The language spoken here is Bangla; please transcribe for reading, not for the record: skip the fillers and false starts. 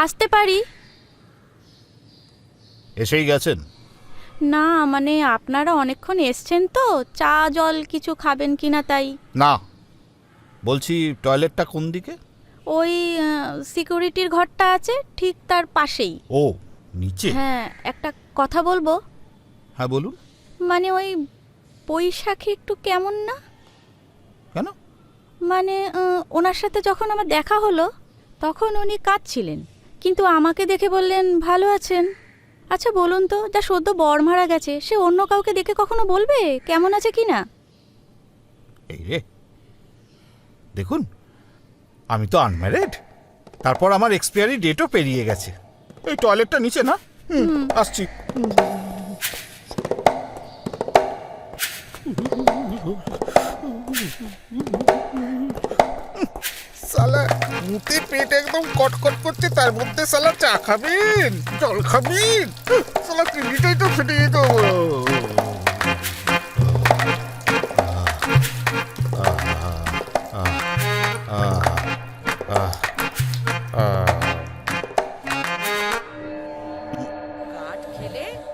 আসতে পারি? এসেই গেছেন? না মানে আপনারা অনেকক্ষণ এসছেন তো, চা জল কিছু খাবেন কিনা তাই। না, বলছি টয়লেটটা কোন দিকে? ওই সিকিউরিটির ঘরটা আছে ঠিক তার পাশেই। ও, নিচে? হ্যাঁ, একটা কথা বলবো। হ্যাঁ বলুন। মানে ওই বৈশাখী একটু কেমন না? কেন? মানে ওনার সাথে যখন আমার দেখা হলো তখন উনি কাঁদছিলেন, কিন্তু আমাকে দেখে বললেন ভালো আছেন। আচ্ছা বলুন তো, যা সদ্য বর মারা গেছে সে অন্য কাউকে দেখে কখনো বলবে কেমন আছে কি না? এই রে, দেখুন আমি তো আনম্যারিড, তারপর আমার এক্সপায়ারি ডেটও পেরিয়ে গেছে। এই টয়লেটটা নিচে না? আসছি। সালা মুতে পেট একদম কটকট করছে, তার মধ্যে সালা চা খাবেন, জল খাবেন, সালা চিনিটাই তো ফেটে যেত।